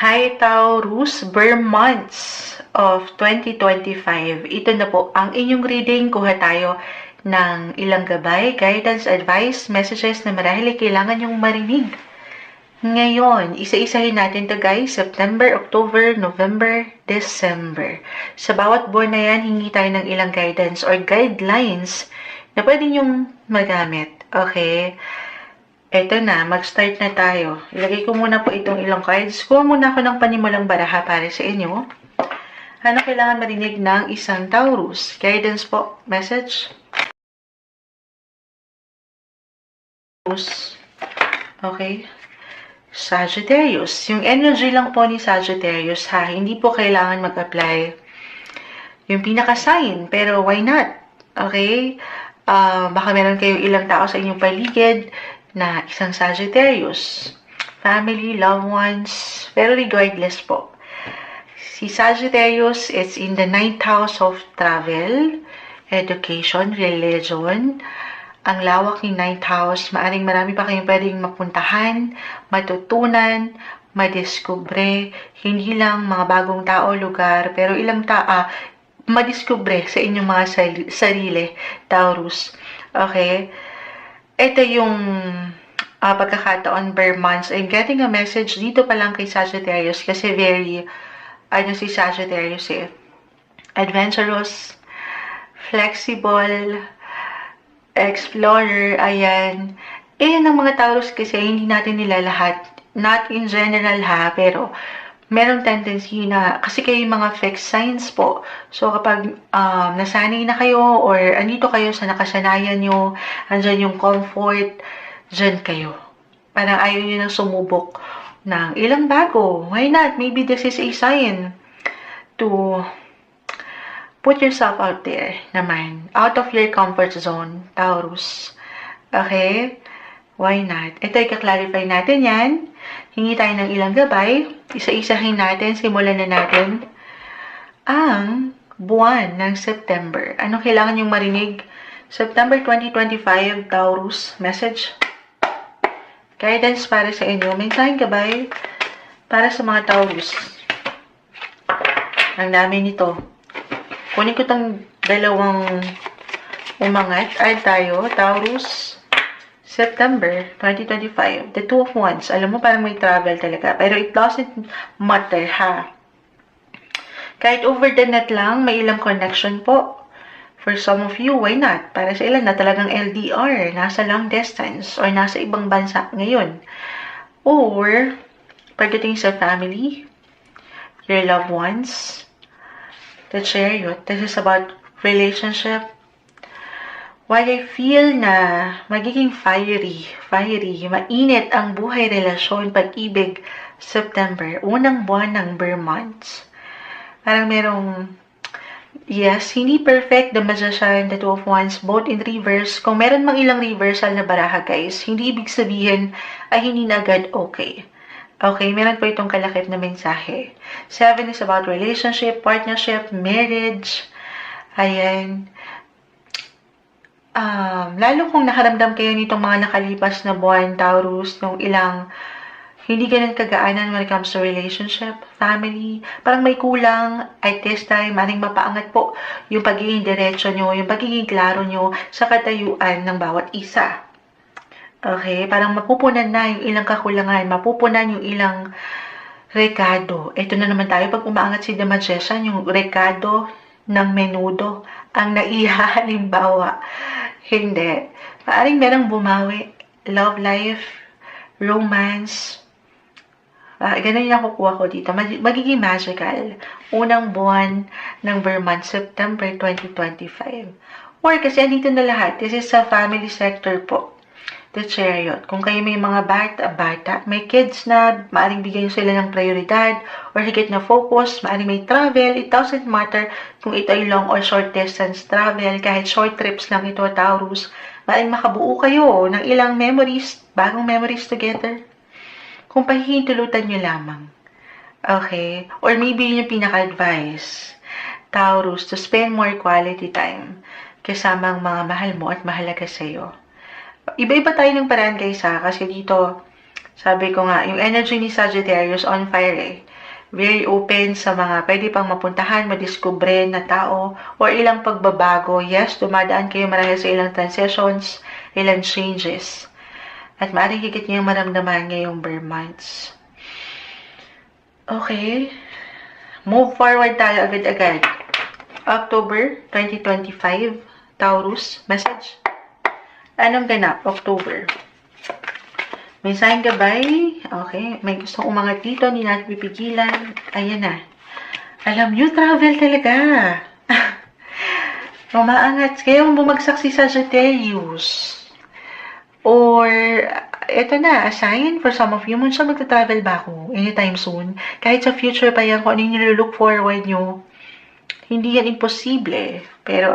Hi Taurus, Ber months of 2025. Ito na po ang inyong reading. Kuha tayo ng ilang gabay, guidance, advice, messages na marahil kailangan yung marinig. Ngayon, isa-isahin natin to guys, September, October, November, December. Sa bawat buwan na yan, hingi tayo ng ilang guidance or guidelines na pwede nyong magamit. Okay? Eto na, mag-start na tayo. Ilagay ko muna po itong ilang cards. Kuha muna ako ng panimulang baraha para sa inyo. Ano kailangan marinig ng isang Taurus? Guidance po, message. Okay. Sagittarius. Yung energy lang po ni Sagittarius ha. Hindi po kailangan mag-apply yung pinaka-sign. Pero why not? Okay? Baka meron kayong ilang tao sa inyong paligid na isang Sagittarius, family, loved ones, pero regardless po. Si Sagittarius, it's in the 9th house of travel, education, religion. Ang lawak ng 9th house, maaring marami pa kayong pwedeng mapuntahan, matutunan, madiskubre, hindi lang mga bagong tao, lugar, pero ilang madiskubre sa inyong mga sarili, Taurus. Okay? Ito yung pagkakataon per months. I'm getting a message dito pa lang kay Sagittarius kasi very, si Sagittarius adventurous, flexible, explorer, ayan. Ang mga Taurus kasi hindi natin nila lahat, not in general ha, pero merong tendency na, kasi kayo yung mga fixed signs po. So, kapag nasanay na kayo or andito kayo sa nakasanayan nyo, andyan yung comfort, dyan kayo. Parang ayaw nyo nang sumubok ng ilang bago. Why not? Maybe this is a sign to put yourself out there naman. Out of your comfort zone, Taurus. Okay? Why not? Ito, i-clarify natin yan. Hingi tayo ng ilang gabay. Isa-isahin natin. Simulan na natin ang buwan ng September. Anong kailangan yung marinig? September 2025, Taurus. Message. Guidance para sa inyo. Mensaheng gabay para sa mga Taurus. Ang dami nito. Kunin ko tong dalawang umangat. Add tayo, Taurus. September 2025, the Two of Wands. Alam mo, parang may travel talaga. Pero it doesn't matter, ha? Kahit over the net lang, may ilang connection po. For some of you, why not? Para sa ilan na talagang LDR, nasa long distance, or nasa ibang bansa ngayon. Or, pagdating sa family, your loved ones, the Chariot. This is about relationship. Why I feel na magiging fiery, mainit ang buhay, relasyon, pag-ibig, September, unang buwan ng Ber months. Parang merong, yes, hindi perfect, the Magician, the Two of Wands, both in reverse. Kung meron mang ilang reversal na baraha, guys, hindi ibig sabihin ay hindi na agad okay. Okay, meron po itong kalakip na mensahe. 7 is about relationship, partnership, marriage, ayan. Lalo kung nakaramdam kayo nitong mga nakalipas na buwan, Taurus, nung ilang hindi ganun kagaanan when it comes to relationship, family, parang may kulang at this time, maring mapaangat po yung pagiging diretso nyo, yung pagiging klaro nyo sa katayuan ng bawat isa. Okay, parang mapupunan na yung ilang kakulangan, mapupunan yung ilang rekado. Ito na naman tayo, pag umaangat si The Magician, yung rekado ng menudo, ang naihalimbawa. Hindi. Maaring merang bumawi. Love life, romance. Ganun yung nakukuha ko dito. Magiging magical. Unang buwan ng Ber month, September 2025. Or kasi andito na lahat. This is sa family sector po. The Chariot. Kung kayo may mga bata, may kids na, maaring bigyan nyo sila ng prioridad, or higit na focus, maaring may travel, it doesn't matter kung ito ay long or short distance travel, kahit short trips lang ito, Taurus, maaring makabuo kayo ng ilang memories, bagong memories together, kung pahihintulutan nyo lamang. Okay? Or maybe yun yung pinaka-advice, Taurus, to spend more quality time kasama ang mga mahal mo at mahalaga sa'yo. Iba-iba tayo ng paraan guys ha, kasi dito, sabi ko nga, yung energy ni Sagittarius on fire Very open sa mga pwede pang mapuntahan, madiskubre na tao, or ilang pagbabago. Yes, dumadaan kayo marahil sa ilang transitions, ilang changes. At maaaring higit niyong maramdaman ngayong bare months. Okay. Move forward tayo agad-agad. October 2025, Taurus, message. Anong ganap? October. May sign gabay. Okay. May gustong umangat dito. Hindi natin pipigilan. Ayan na. Alam nyo, travel talaga. Umaangat. Kaya bumagsak si Sagittarius. Or, ito na, a sign for some of you. Munsa magta-travel ba ako anytime soon? Kahit sa future pa yan, kung ano yung nilolook forward nyo, hindi yan imposible. Pero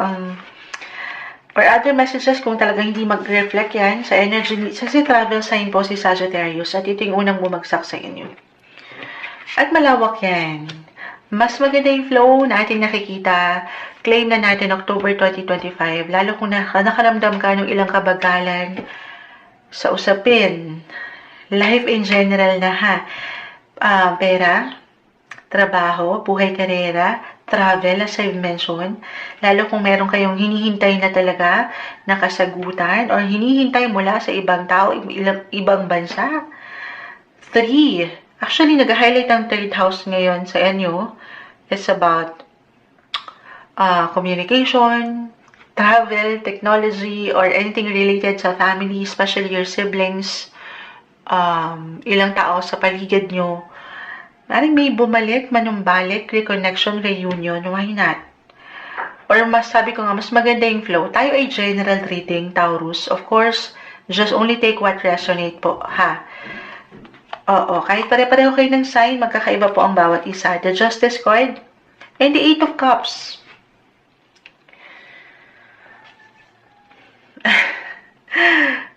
or other messages kung talagang hindi mag-reflect yan sa energy, kasi travel sign po si Sagittarius at ito yung unang bumagsak sa inyo. At malawak yan. Mas maganda yung flow na ating nakikita. Claim na natin October 2025, lalo kung nakaramdam ka ng ilang kabagalan sa usapin. Life in general na ha. Pera, trabaho, buhay, karera, travel, as I've mentioned, lalo kung meron kayong hinihintay na talaga na kasagutan or hinihintay mula sa ibang tao, ibang bansa. 3. Actually, nag-highlight ang third house ngayon sa inyo. It's about communication, travel, technology, or anything related sa family, especially your siblings, ilang tao sa paligid nyo. Maring may bumalik, manumbalik, reconnection, reunion, why not? Or mas sabi ko nga, mas maganda yung flow. Tayo ay general reading, Taurus. Of course, just only take what resonate po, ha? Oo, kahit pare-pareho kayo ng sign, magkakaiba po ang bawat isa. The Justice card and the Eight of Cups.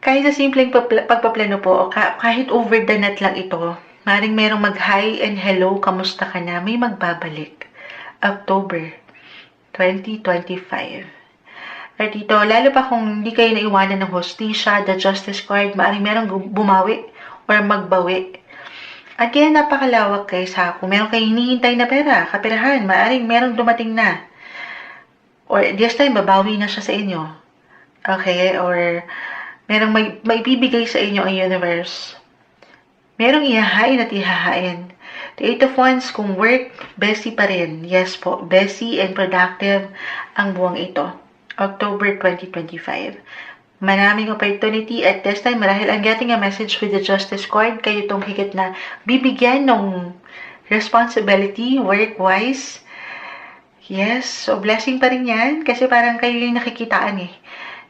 Kahit sa simpleng pagpaplano po, kahit over the net lang ito, maring merong mag-hi and hello, kamusta ka na, may magbabalik. October 2025. At dito, lalo pa kung hindi kayo naiwanan ng hostisya, the Justice card, maring merong bumawi or magbawi. At kaya napakalawak guys ha, kung meron kayong hinihintay na pera, kaperahan, maring merong dumating na. Or this time, babawi na siya sa inyo. Okay? Or merong may bibigay sa inyo ang universe. Merong ihahain at ihahain. The Eight of Wands, kung work, busy pa rin. Yes po, busy and productive ang buwang ito. October 2025. Maraming opportunity at this time, marahil ang getting a message with the Justice card, kayo itong higit na bibigyan ng responsibility, work-wise. Yes, so blessing pa rin yan kasi parang kayo yung nakikitaan eh.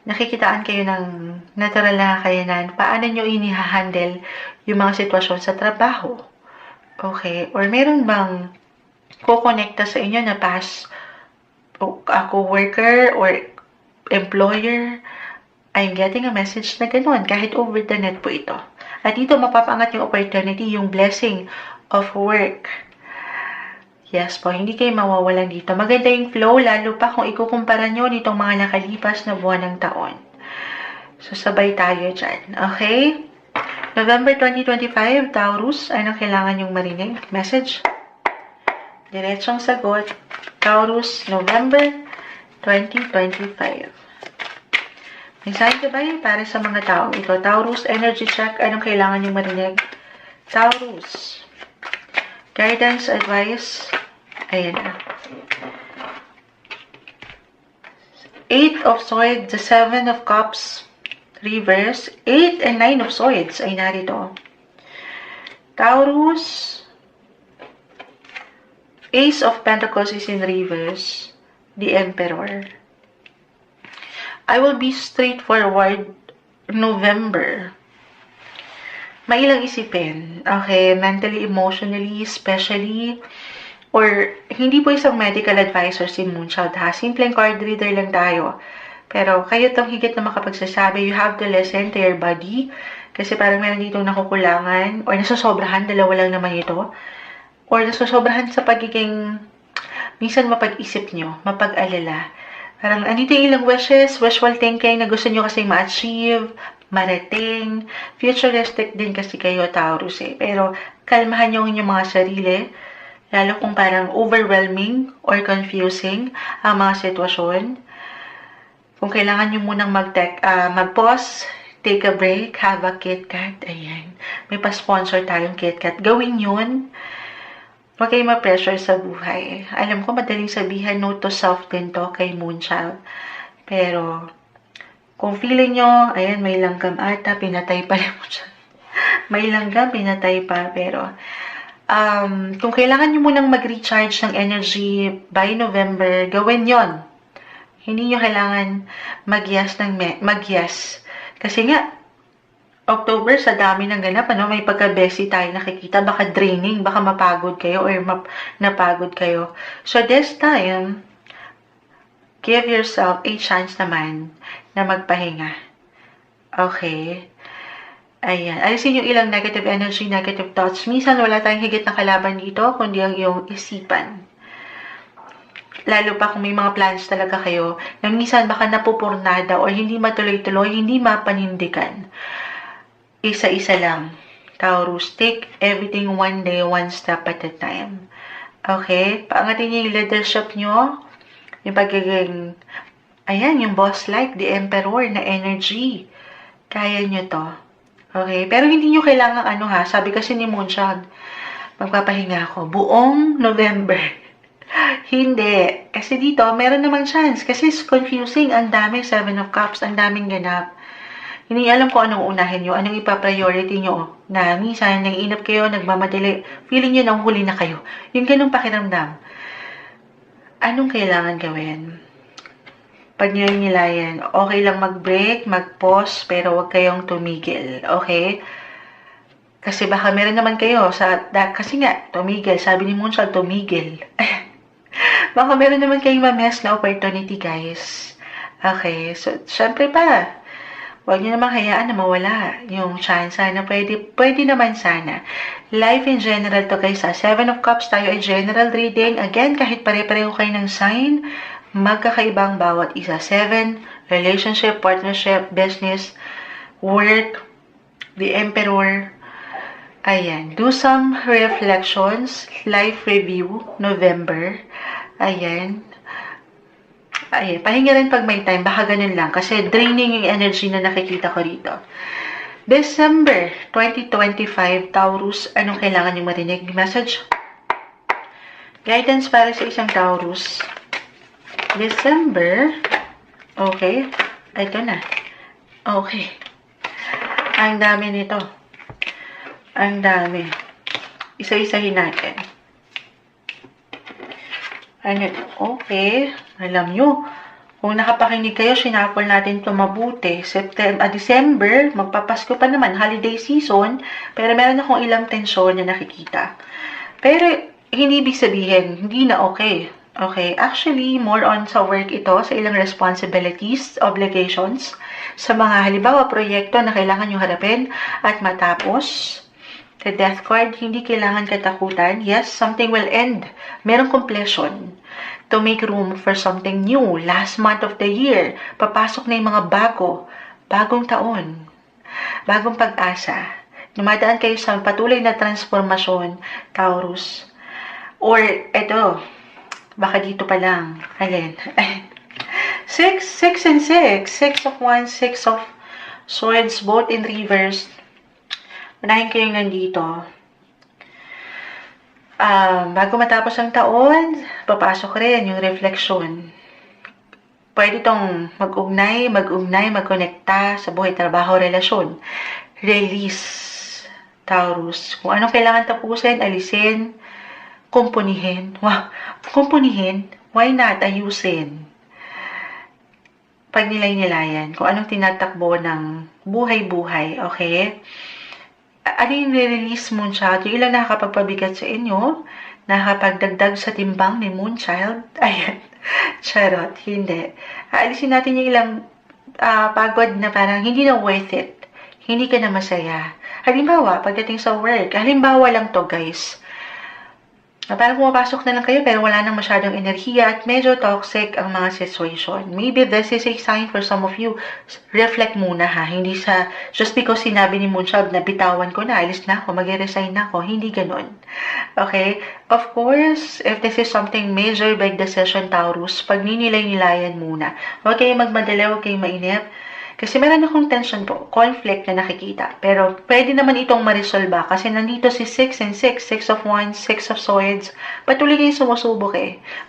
Nakikitaan kayo ng natural na kakayanan. Paano nyo inihahandle yung mga sitwasyon sa trabaho? Okay? Or meron bang kukonekta sa inyo na past co-worker or employer? I'm getting a message na ganun. Kahit over the net po ito. At dito mapapangat yung opportunity, yung blessing of work. Yes po, hindi kayo mawawalan dito. Maganda yung flow, lalo pa kung ikukumpara nyo nitong mga nakalipas na buwan ng taon. So, sabay tayo dyan. Okay? November 2025, Taurus, anong kailangan yung marinig? Message? Diretsong sagot. Taurus, November 2025. May sign ka ba para sa mga taong ito? Taurus, energy check, anong kailangan yung marinig? Taurus. Guidance, advice, ayan na. 8 of Swords, the 7 of Cups, reverse, 8 and 9 of Swords ay narito. Taurus, Ace of Pentacles is in reverse, the Emperor. I will be straightforward, November. May ilang isipin, okay, mentally, emotionally, especially, or hindi po isang medical advisor si Moonchild ha, simpleng card reader lang tayo. Pero kayo tong higit na makapagsasabi, you have to listen to your body, kasi parang meron ditong nakukulangan, or nasosobrahan, dalawa lang naman ito, or nasosobrahan sa pagiging, minsan mapag-isip nyo, mapag-alala. Parang andito yung ilang wishes, wishful thinking na gusto nyo kasing ma-achieve, marating, futuristic din kasi kayo, Taurus eh. Pero kalmahan nyo yung mga sarili, Lalo kung parang overwhelming or confusing ang mga sitwasyon. Kung kailangan nyo munang mag-pause, take a break, have a KitKat, ayan. May pa-sponsor tayong KitKat. Gawin yun. Huwag kayo ma-pressure sa buhay. Alam ko, madaling sabihan, no to self din to kay Moonchild. Pero, kung feeling nyo, ayan, may langgam ata, pinatay pa rin mo siya. May langgam, pinatay pa, pero, kung kailangan nyo munang mag-recharge ng energy by November, gawin yon. Hindi nyo kailangan mag-yes. Kasi nga, October, sa dami ng ganap, may pagka-bestie tayo nakikita, baka draining, baka mapagod kayo or napagod kayo. So, this time, give yourself a chance naman na magpahinga. Okay? Ayan. Alisin yung ilang negative energy, negative thoughts. Minsan, wala tayong higit na kalaban dito, kundi ang iyong isipan. Lalo pa kung may mga plans talaga kayo, na minsan baka napupurnada or hindi matuloy-tuloy, hindi mapanindigan. Isa-isa lang. Taurus, take everything one day, one step at a time. Okay? Paangatin niyo yung leadership nyo, yung pagiging, ayan, yung boss-like, the emperor na energy. Kaya nyo to. Okay? Pero hindi nyo kailangan sabi kasi ni Moonchild, magpapahinga ako buong November. Hindi. Kasi dito, meron naman chance. Kasi it's confusing. Ang daming 7 of Cups. Ang daming ganap. Hindi alam ko anong unahin nyo. Anong ipa-priority nyo. Na minsan, naiinap kayo, nagmamadali. Feeling nyo nang huli na kayo. Yung ganung pakiramdam. Anong kailangan gawin? Pag nilanilayan, okay lang mag-break, mag-pause, pero huwag kayong tumigil. Okay? Kasi baka meron naman kayo kasi nga, tumigil. Sabi ni Moonchild, tumigil. Baka meron naman kayong ma-miss na opportunity, guys. Okay, so, syempre pa, huwag nyo naman hayaan na mawala yung chance na pwede naman sana. Life in general to, guys. 7 of Cups tayo ay general reading. Again, kahit pare-pareho kayo ng sign, magkakaibang bawat isa. 7, relationship, partnership, business, work, the emperor. Ayan, do some reflections, life review, November. Ayan. Ayan, pahinga rin pag may time, baka ganun lang. Kasi draining yung energy na nakikita ko rito. December 2025, Taurus, anong kailangan yung marinig? Message? Guidance para sa isang Taurus. December, okay. Ito na. Okay. Ang dami nito. Ang dami. Isa-isahin natin. Ano? Okay. Alam nyo, kung nakapakinig kayo, sinapol natin ito mabuti. December, magpapasko pa naman, holiday season, pero meron akong ilang tensyon na nakikita. Pero, hindi ibig sabihin, hindi na okay. Okay, actually, more on sa work ito, sa ilang responsibilities, obligations, sa mga halimbawa proyekto na kailangan nyo harapin at matapos. The Death card, hindi kailangan katakutan. Yes, something will end. Merong completion to make room for something new. Last month of the year, papasok na yung mga bagong taon, bagong pag-asa. Dumadaan kayo sa patuloy na transformasyon, Taurus. Or, eto, baka dito pa lang. Alin? 6 and 6. 6 of Wands, 6 of Swords, both in reverse. Unahin ko yung nandito. Bago matapos ang taon, papasok rin yung reflection. Pwede itong mag-ugnay, mag-konekta sa buhay, trabaho, relasyon. Release, Taurus. Kung anong kailangan tapusin, alisin, kumpunihin. Wow, kumpunihin, why not ayusin? Pag nilay-nilayan, kung anong tinatakbo ng buhay-buhay, okay? Ano yung release Moonchild? Yung ilang nakakapagpabigat sa inyo, nakakapagdagdag sa timbang ni Moonchild. Ayan. Charot. Hindi. Alisin natin yung ilang pagod na parang hindi na worth it. Hindi ka na masaya. Halimbawa, pagdating sa work, halimbawa lang to, guys. Parang pumapasok na lang kayo pero wala nang masyadong enerhiya at medyo toxic ang mga situation. Maybe this is a sign for some of you. Reflect muna ha. Hindi sa just because sinabi ni Moonshab na bitawan ko na, alis na ako, mag-resign na ako. Hindi ganun. Okay? Of course, if this is something major, big decision, Taurus, pagninilay-nilayan muna. Huwag kayong magmadali, huwag kayong mainip. Kasi meron akong tension po, conflict na nakikita. Pero pwede naman itong marisolba kasi nandito si 6 and 6, 6 of Wands, 6 of Swords. Patuloy kayong sumusubok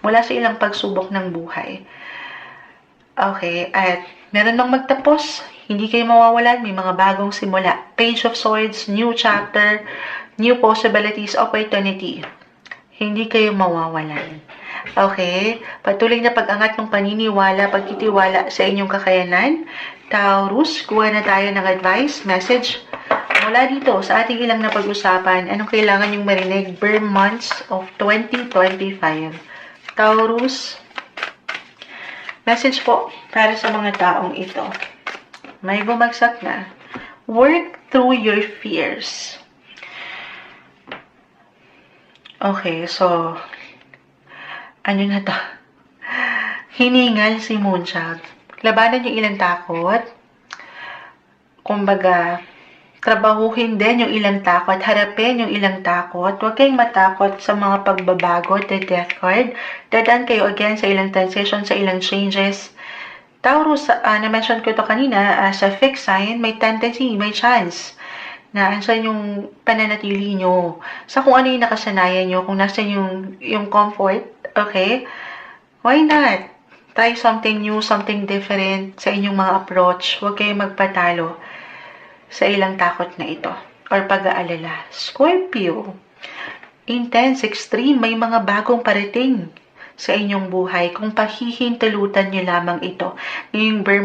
mula sa ilang pagsubok ng buhay. Okay, at meron nang magtapos, hindi kayo mawawalan, may mga bagong simula. Page of Swords, new chapter, new possibilities, opportunity. Hindi kayo mawawalan. Okay, patuloy na pag-angat ng paniniwala, pagtitiwala sa inyong kakayanan. Taurus, kuha na tayo ng advice, message mula dito sa ating ilang napag-usapan. Anong kailangan yung marinig? Bare months of 2025. Taurus, message po para sa mga taong ito. May bumagsak na. Work through your fears. Okay, so ano na to? Hiningal si Moonshag. Labanan yung ilang takot. Kumbaga, trabahuhin din yung ilang takot. Harapin yung ilang takot. Huwag kayong matakot sa mga pagbabago. The Death card. Dadaan kayo again sa ilang transition, sa ilang changes. Taurus, na-mention ko to kanina, sa fixed sign, may tendency, may chance na ansan yung pananatili nyo. Sa kung ano yung nakasanayan nyo, kung nasan yung comfort, okay? Why not? Try something new, something different sa inyong mga approach. Huwag kayong magpatalo sa ilang takot na ito or pag-aalala. Scorpio, intense, extreme, may mga bagong parating sa inyong buhay. Kung pahihintulutan nyo lamang ito. Ngayong bare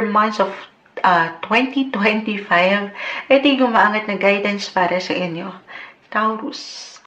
months of 2025, ito yung umaangat na guidance para sa inyo. Taurus,